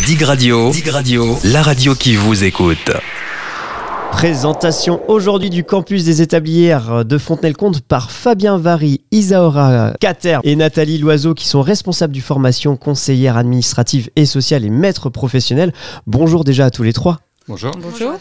Dig Radio, la radio qui vous écoute. Présentation aujourd'hui du campus des établières de Fontenay-le-Comte par Fabien Vary, Isaora Kater et Nathalie Loiseau qui sont responsables du formation, conseillères administratives et sociales et maîtres professionnels. Bonjour déjà à tous les trois. Bonjour. Bonjour.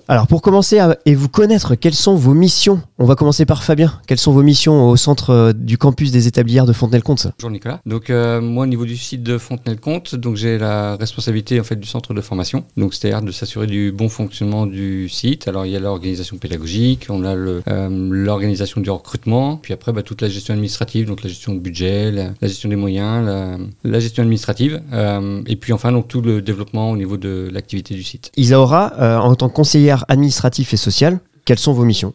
Alors pour commencer et vous connaître, quelles sont vos missions ? On va commencer par Fabien. Quelles sont vos missions au centre du campus des établières de Fontenay-le-Comte ? Bonjour Nicolas. Donc moi au niveau du site de Fontenay-le-Comte, donc j'ai la responsabilité en fait du centre de formation. Donc c'est-à-dire de s'assurer du bon fonctionnement du site. Alors il y a l'organisation pédagogique, on a l'organisation du recrutement, puis après toute la gestion administrative, donc la gestion du budget, la gestion des moyens, la gestion administrative, et puis enfin donc tout le développement au niveau de l'activité du site. Isaora, en tant que conseillère administrative et sociale, quelles sont vos missions ?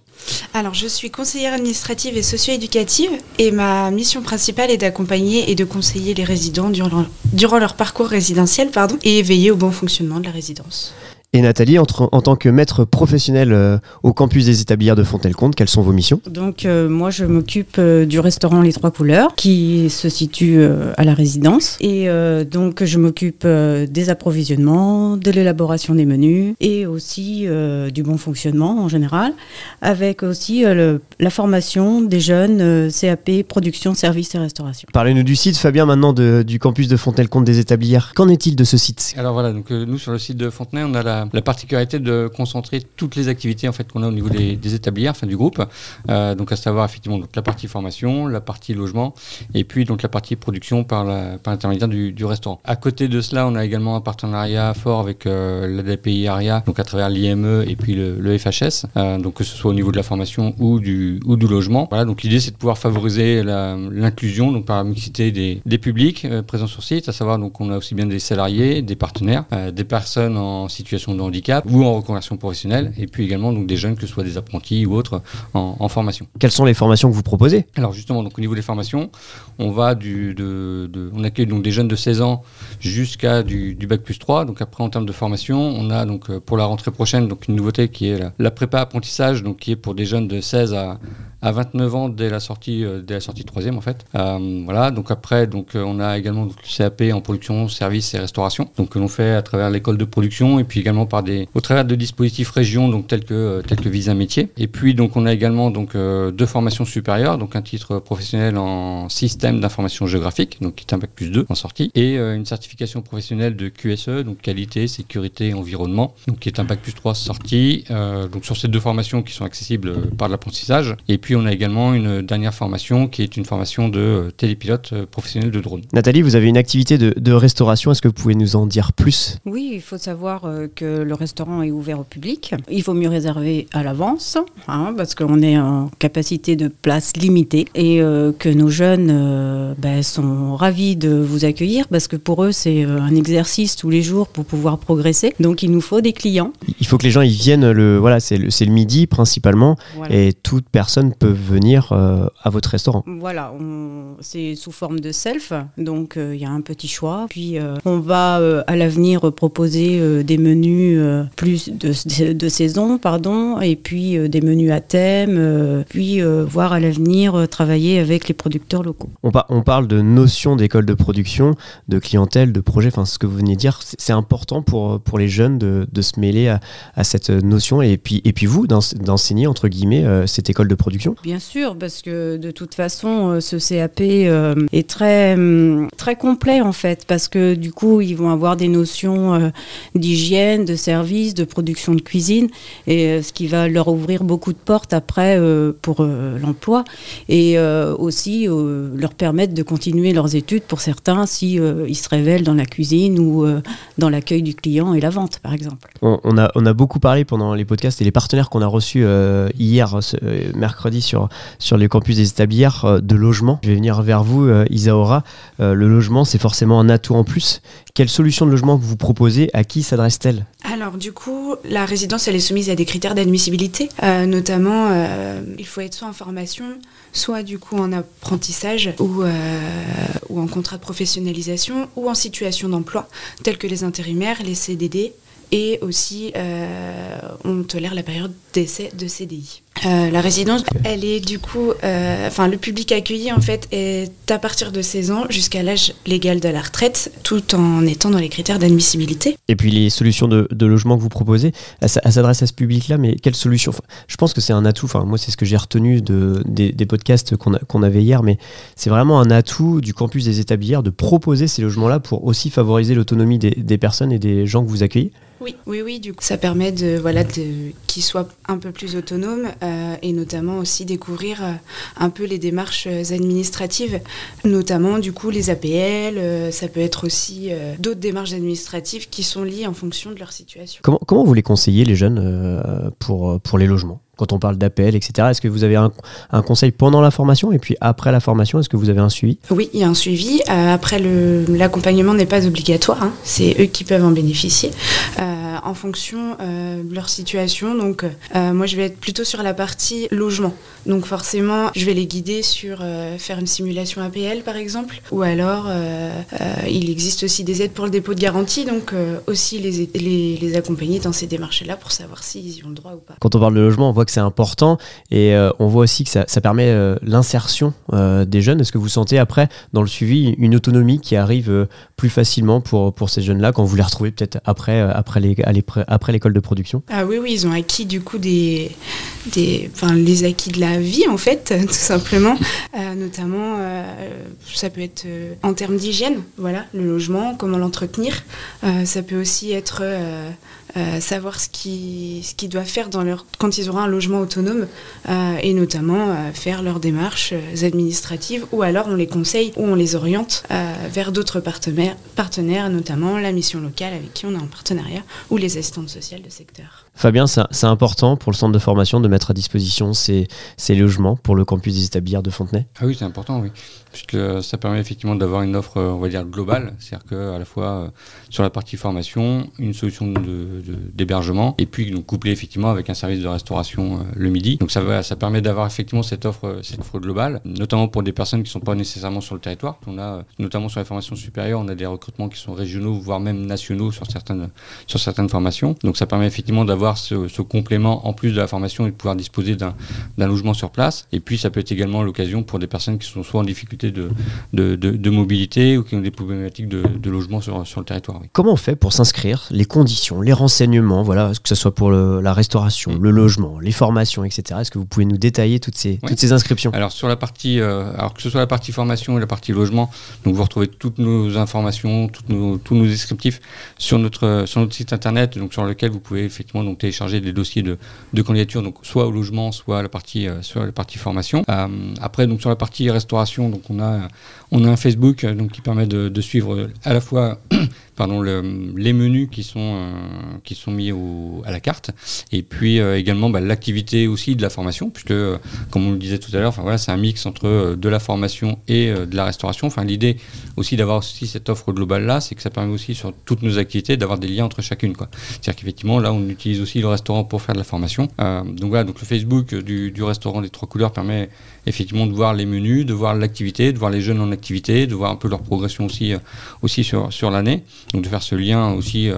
Alors, je suis conseillère administrative et socio-éducative et ma mission principale est d'accompagner et de conseiller les résidents durant leur parcours résidentiel et veiller au bon fonctionnement de la résidence. Et Nathalie, en tant que maître professionnel au campus des établières de Fontenay-le-Comte, quelles sont vos missions ? Donc moi je m'occupe du restaurant Les Trois Couleurs qui se situe à la résidence et donc je m'occupe des approvisionnements, de l'élaboration des menus et aussi du bon fonctionnement en général, avec aussi la formation des jeunes CAP production, services et restauration. Parlez-nous du site Fabien maintenant du campus de Fontenay-le-Comte des établières. Qu'en est-il de ce site ? Alors voilà, donc nous sur le site de Fontenay, on a la particularité de concentrer toutes les activités en fait qu'on a au niveau des établières, du groupe. Donc à savoir effectivement donc la partie formation, la partie logement et puis donc la partie production par l'intermédiaire du restaurant. À côté de cela, on a également un partenariat fort avec l'ADPI ARIA, donc à travers l'IME et puis le FHS, donc que ce soit au niveau de la formation ou du logement. Voilà, donc l'idée c'est de pouvoir favoriser l'inclusion donc par la mixité des publics présents sur site, à savoir donc on a aussi bien des salariés, des partenaires, des personnes en situation de handicap ou en reconversion professionnelle et puis également donc des jeunes que ce soit des apprentis ou autres en formation. Quelles sont les formations que vous proposez ? Alors justement donc au niveau des formations, on va on accueille donc des jeunes de 16 ans jusqu'à du bac+3. Donc après en termes de formation, on a donc pour la rentrée prochaine donc une nouveauté qui est la prépa apprentissage donc qui est pour des jeunes de 16 à 29 ans dès la sortie de 3e en fait. Voilà, donc après on a également donc, le CAP en production, services et restauration, donc que l'on fait à travers l'école de production et puis également au travers de dispositifs régions donc tels que Visa Métier. Et puis donc on a également donc deux formations supérieures, donc un titre professionnel en système d'information géographique, donc qui est un bac+2 en sortie, et une certification professionnelle de QSE, donc qualité, sécurité, environnement, donc qui est un bac+3 sortie. Donc sur ces deux formations qui sont accessibles par l'apprentissage. Et puis on a également une dernière formation qui est une formation de télépilote professionnel de drone. Nathalie, vous avez une activité de restauration, est-ce que vous pouvez nous en dire plus ? Oui, il faut savoir que le restaurant est ouvert au public. Il faut mieux réserver à l'avance parce qu'on est en capacité de place limitée et que nos jeunes sont ravis de vous accueillir parce que pour eux c'est un exercice tous les jours pour pouvoir progresser. Donc il nous faut des clients. Il faut que les gens ils viennent c'est le midi principalement, voilà. Et toute personne peut venir à votre restaurant. Voilà, c'est sous forme de self, donc il y a un petit choix. Puis on va à l'avenir proposer des menus plus de saison, et puis des menus à thème, puis voir à l'avenir travailler avec les producteurs locaux. On parle de notion d'école de production, de clientèle, de projet, ce que vous venez de dire, c'est important pour les jeunes de se mêler à cette notion et puis vous d'enseigner entre guillemets cette école de production. Bien sûr, parce que de toute façon ce CAP est très, très complet en fait, parce que du coup ils vont avoir des notions d'hygiène, de service, de production de cuisine, et ce qui va leur ouvrir beaucoup de portes après pour l'emploi et aussi leur permettre de continuer leurs études pour certains si ils se révèlent dans la cuisine ou dans l'accueil du client et la vente par exemple. On a beaucoup parlé pendant les podcasts et les partenaires qu'on a reçus hier mercredi sur les campus des établières de logement. Je vais venir vers vous Isaora, le logement c'est forcément un atout en plus. Quelle solution de logement vous proposez, à qui s'adresse-t-elle ? Alors du coup, la résidence elle est soumise à des critères d'admissibilité, notamment il faut être soit en formation, soit du coup en apprentissage ou en contrat de professionnalisation ou en situation d'emploi, tels que les intérimaires, les CDD, et aussi on tolère la période d'essai de CDI. La résidence, elle est du coup, le public accueilli en fait est à partir de 16 ans jusqu'à l'âge légal de la retraite, tout en étant dans les critères d'admissibilité. Et puis les solutions de logement que vous proposez, elles s'adressent à ce public-là, mais quelles solutions? Je pense que c'est un atout, moi c'est ce que j'ai retenu des podcasts qu'on avait hier, mais c'est vraiment un atout du campus des Établis de proposer ces logements-là pour aussi favoriser l'autonomie des personnes et des gens que vous accueillez. Oui, du coup ça permet qu'ils soient un peu plus autonomes et notamment aussi découvrir un peu les démarches administratives, notamment du coup les APL, ça peut être aussi d'autres démarches administratives qui sont liées en fonction de leur situation. Comment vous les conseillez les jeunes pour les logements ? Quand on parle d'APL, etc., est-ce que vous avez un conseil pendant la formation et puis après la formation, est-ce que vous avez un suivi ? Oui, il y a un suivi. Après, l'accompagnement n'est pas obligatoire. C'est eux qui peuvent en bénéficier en fonction de leur situation. Donc, moi, je vais être plutôt sur la partie logement. Donc, forcément, je vais les guider sur faire une simulation APL, par exemple. Ou alors, il existe aussi des aides pour le dépôt de garantie. Donc, aussi les accompagner dans ces démarches-là pour savoir s'ils y ont le droit ou pas. Quand on parle de logement, on voit que c'est important et on voit aussi que ça permet l'insertion des jeunes. Est-ce que vous sentez après, dans le suivi, une autonomie qui arrive plus facilement pour ces jeunes-là quand vous les retrouvez peut-être après l'école de production ? Ah oui, ils ont acquis du coup les acquis de la vie en fait, tout simplement. Notamment, ça peut être en termes d'hygiène, voilà, le logement, comment l'entretenir. Ça peut aussi être savoir ce qu'ils doivent faire quand ils auront un logement autonome et notamment faire leurs démarches administratives ou alors on les conseille ou on les oriente vers d'autres partenaires, notamment la mission locale avec qui on est en partenariat ou les assistantes sociales de secteur. Fabien, c'est important pour le centre de formation de mettre à disposition ces logements pour le campus des Établis de Fontenay ? Ah oui, c'est important, oui. Puisque ça permet effectivement d'avoir une offre, on va dire, globale. C'est-à-dire qu'à la fois, sur la partie formation, une solution d'hébergement, et puis donc, couplé effectivement avec un service de restauration le midi. Donc ça permet d'avoir effectivement cette offre globale, notamment pour des personnes qui ne sont pas nécessairement sur le territoire. On a, notamment sur les formations supérieures, on a des recrutements qui sont régionaux, voire même nationaux sur certaines formations. Donc ça permet effectivement d'avoir ce complément en plus de la formation et de pouvoir disposer d'un logement sur place. Et puis ça peut être également l'occasion pour des personnes qui sont soit en difficulté de mobilité ou qui ont des problématiques de logement sur le territoire. Oui. Comment on fait pour s'inscrire, les conditions, les renseignements, voilà, que ce soit pour la restauration, le logement, les formations, etc. Est-ce que vous pouvez nous détailler toutes ces inscriptions ? Alors sur la partie, que ce soit la partie formation et la partie logement, donc vous retrouvez toutes nos informations, tous nos descriptifs sur notre site internet, donc sur lequel vous pouvez effectivement donc télécharger des dossiers de candidature, donc soit au logement, soit à la partie formation. Après donc sur la partie restauration, donc on a un Facebook donc qui permet de suivre à la fois les menus qui sont mis à la carte et puis également l'activité aussi de la formation puisque comme on le disait tout à l'heure, c'est un mix entre de la formation et de la restauration. L'idée aussi d'avoir aussi cette offre globale là, c'est que ça permet aussi sur toutes nos activités d'avoir des liens entre chacune, quoi. C'est-à-dire qu'effectivement là on utilise aussi le restaurant pour faire de la formation. Donc le Facebook du restaurant des Trois Couleurs permet effectivement de voir les menus, de voir l'activité, de voir les jeunes en activité, de voir un peu leur progression aussi sur l'année. Donc de faire ce lien aussi,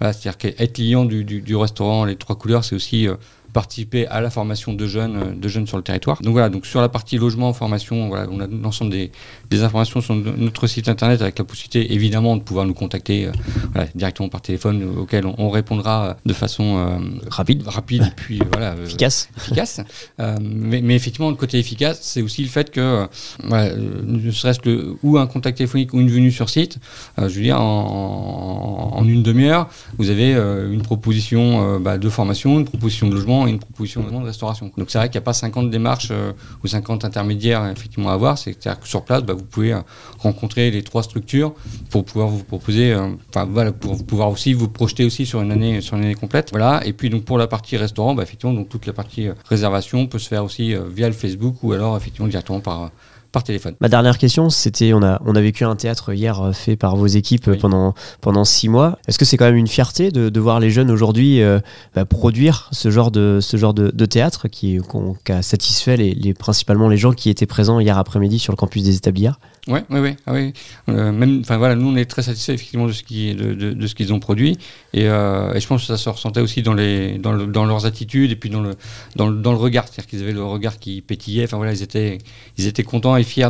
c'est-à-dire qu'être client du restaurant Les Trois Couleurs, c'est aussi participer à la formation de jeunes sur le territoire. Donc voilà, donc sur la partie logement, formation, voilà, on a l'ensemble des informations sur notre site internet avec la possibilité évidemment de pouvoir nous contacter directement par téléphone auquel on répondra de façon rapide et puis efficace. Mais effectivement, le côté efficace, c'est aussi le fait que ne serait-ce que ou un contact téléphonique ou une venue sur site, je veux dire en une demi-heure, vous avez une proposition de formation, une proposition de logement et une proposition de restauration. Donc c'est vrai qu'il n'y a pas 50 démarches ou 50 intermédiaires effectivement à avoir. C'est-à-dire que sur place, vous pouvez rencontrer les trois structures pour pouvoir vous proposer, pour pouvoir aussi vous projeter aussi sur une année complète. Voilà. Et puis donc pour la partie restaurant, effectivement donc toute la partie réservation peut se faire aussi via le Facebook ou alors effectivement directement par par téléphone. Ma dernière question, c'était, on a vécu un théâtre hier fait par vos équipes pendant 6 mois. Est-ce que c'est quand même une fierté de voir les jeunes aujourd'hui produire ce genre de théâtre qui a satisfait principalement les gens qui étaient présents hier après-midi sur le campus des Établières? Oui. Même, nous on est très satisfaits effectivement de ce qu'ils ont produit et je pense que ça se ressentait aussi dans leurs attitudes et puis dans le regard, c'est-à-dire qu'ils avaient le regard qui pétillait. Ils étaient contents et fiers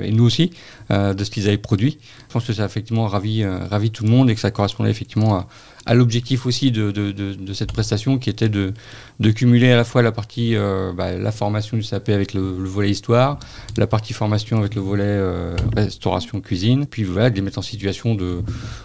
et nous aussi de ce qu'ils avaient produit. Je pense que ça a effectivement ravi tout le monde et que ça correspondait effectivement à l'objectif aussi de cette prestation qui était de cumuler à la fois la partie la formation du CAP avec le volet histoire, la partie formation avec le volet restauration cuisine, puis de les mettre en situation de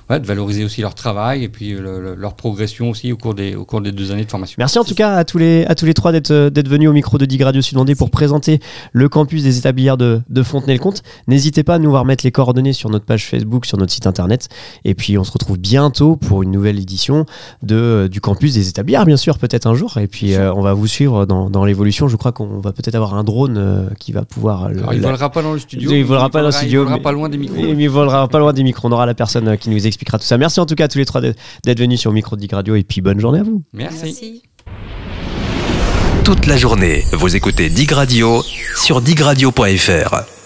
valoriser aussi leur travail et puis leur progression aussi au cours des 2 années de formation. Merci en tout cas à tous les 3 d'être venus au micro de Dig Radio Sud-Vendée pour présenter le campus des Établières de Fontenay-le-Comte. N'hésitez pas à nous remettre les coordonnées sur notre page Facebook, sur notre site internet, et puis on se retrouve bientôt pour une nouvelle édition du campus des Établières, bien sûr, peut-être un jour, et puis on va vous suivre dans l'évolution. Je crois qu'on va peut-être avoir un drone qui va pouvoir... Alors, il ne volera pas dans le studio. Il volera pas dans le studio. Il volera pas loin des micros. Il volera pas loin des micros. On aura la personne qui nous expliquera tout ça. Merci en tout cas à tous les 3 d'être venus sur le micro de Dig Radio, et puis bonne journée à vous. Merci. Toute la journée, vous écoutez Dig Radio sur digradio.fr.